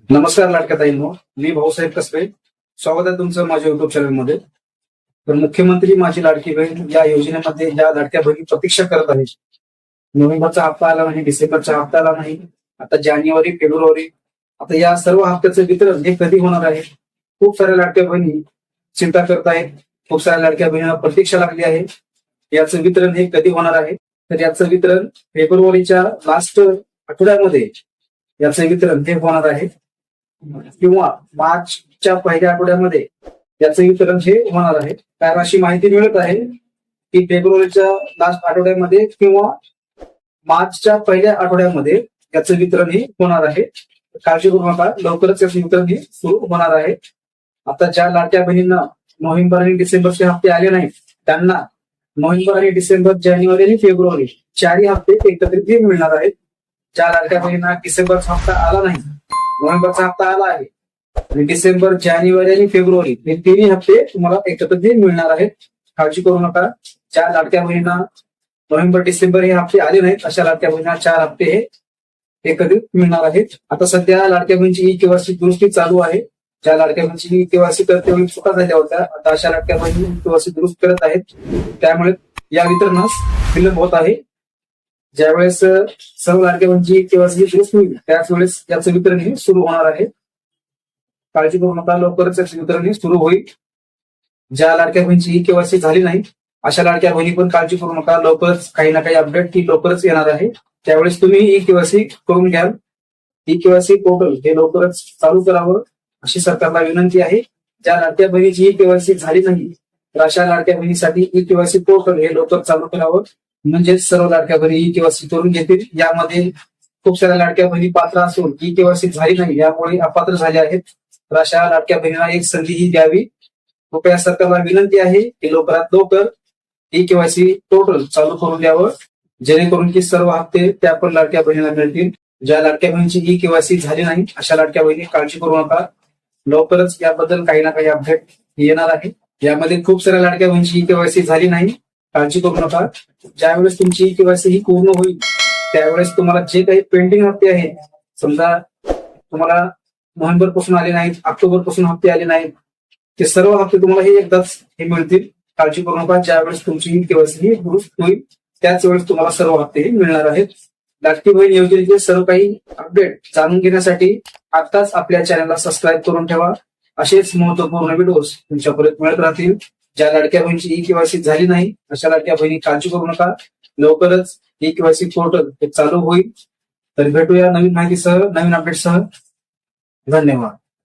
नमस्कार लाडक्या ताईंनो, मी भाऊसाहेब कसबे. स्वागत आहे तुमचं माझ्या युट्यूब चॅनलमध्ये. तर मुख्यमंत्री माझी लाडकी बहीण या योजनेमध्ये ज्या लाडक्या बहिणी प्रतीक्षा करत आहेत, नोव्हेंबरचा हप्ता आला नाही, डिसेंबरचा हप्ता आला नाही, आता जानेवारी फेब्रुवारी, आता या सर्व हप्त्याचं वितरण हे कधी होणार आहे? खूप साऱ्या लाडक्या बहिणी चिंता करत आहेत. खूप साऱ्या लाडक्या बहिणींना प्रतीक्षा लागली आहे. याचं वितरण हे कधी होणार आहे? तर याचं वितरण फेब्रुवारीच्या लास्ट आठवड्यामध्ये याचं वितरण हे होणार आहे, किंवा मार्चच्या पहिल्या आठवड्यामध्ये याचं वितरण हे होणार आहे. कारण अशी माहिती मिळत आहे की फेब्रुवारीच्या लास्ट आठवड्यामध्ये किंवा मार्चच्या पहिल्या आठवड्यामध्ये याचं वितरण हे होणार आहे. काळजी करू नका, लवकरच याचं वितरण हे सुरू होणार आहे. आता ज्या लाडक्या बहिणींना नोव्हेंबर आणि डिसेंबरचे हप्ते आले नाहीत, त्यांना नोव्हेंबर आणि डिसेंबर, जानेवारी आणि फेब्रुवारी चारही हप्ते एकत्रित मिळणार आहेत. ज्या लाडक्या बहिणींना डिसेंबरचा हप्ता आला नाही, नोव्हेंबरचा हप्ता आला आहे आणि डिसेंबर, जानेवारी आणि फेब्रुवारी हे तिन्ही हप्ते तुम्हाला एकत्रित मिळणार आहेत. काळजी करू नका. ज्या लाडक्या बहिणींना नोव्हेंबर, डिसेंबर हे हप्ते आले नाहीत, अशा लाडक्या बहिणींना 4 हप्ते हे एकत्रित मिळणार आहेत. आता सध्या लाडक्या बहिणीची ई केवायसी दुरुस्ती चालू आहे. ज्या लाडक्या बहिणीची ई केवायसी करते वेळी चुका झाल्या होत्या, आता अशा लाडक्या बहिणी ई केवायसी दुरुस्त करत आहेत. त्यामुळे या वितरणास विलंब होत आहे. ज्यावेळेस सर्व लाडक्या बहिणीची केवायसी दुरुस्त होईल, त्याच वेळेस याचं वितरण हे सुरू होणार आहे. काळजी करू नका, लवकरच याचं वितरण हे सुरू होईल. ज्या लाडक्या बहिणीची ई केवायसी झाली नाही, अशा लाडक्या बहिणी पण काळजी करू नका. लवकरच काही ना काही अपडेट ती लवकरच येणार आहे. त्यावेळेस तुम्ही ई केवायसी करून घ्याल. ई केवायसी पोर्टल हे लवकरच चालू करावं अशी सरकारला विनंती आहे. ज्या लाडक्या बहिणीची ई केवायसी झाली नाही, तर अशा लाडक्या बहिणीसाठी ई केवायसी पोर्टल हे लवकर चालू करावं, म्हणजेच सर्व लाडक्या बहिणी ई केवायसी करून घेतील. यामध्ये खूप साऱ्या लाडक्या बहिणी पात्र असून ई केवायसी झाली नाही, यामुळे अपात्र झाल्या आहेत. तर अशा लाडक्या बहिणींना एक संधी ही द्यावी. कृपया सरकारला विनंती आहे की लवकरात लवकर ई केवायसी पोर्टल चालू करून द्यावं, जेणेकरून की सर्व हप्ते त्या पण लाडक्या बहिणींना मिळतील. ज्या लाडक्या बहिणीची ई केवायसी झाली नाही, अशा लाडक्या बहिणी काळजी करू नका. लवकरच याबद्दल काही ना काही अपडेट येणार आहे. यामध्ये खूप साऱ्या लाडक्या बहिणीची ई केवायसी झाली नाही, काळजी करू नका. ज्यावेळेस तुमची ई केवायसी ही पूर्ण होईल, त्यावेळेस तुम्हाला जे काही पेंडिंग हप्ते आहेत, समजा तुम्हाला नोव्हेंबर पासून आले नाहीत, ऑक्टोबर पासून हप्ते आले नाहीत, ते सर्व हप्ते तुम्हाला हे एकदाच हे मिळतील. काळजी करू नका. ज्यावेळेस तुमची ई केवायसी ही दुरुस्त होईल, त्याच वेळेस तुम्हाला सर्व हप्ते हे मिळणार आहेत. लाडकी बहीण योजनेचे सर्व काही अपडेट जाणून घेण्यासाठी आताच आपल्या चॅनलला सबस्क्राईब करून ठेवा. असेच महत्वपूर्ण व्हिडिओज तुमच्यापर्यंत मिळत राहतील. ज्या लाडक्या बहिणीची ई केवायसी झाली नाही, अशा लाडक्या बहिणी काळजी करू नका. लवकरच ई केवायसी पोर्टल हे चालू होईल. तर भेटूया नवीन माहितीसह, नवीन अपडेटसह. धन्यवाद.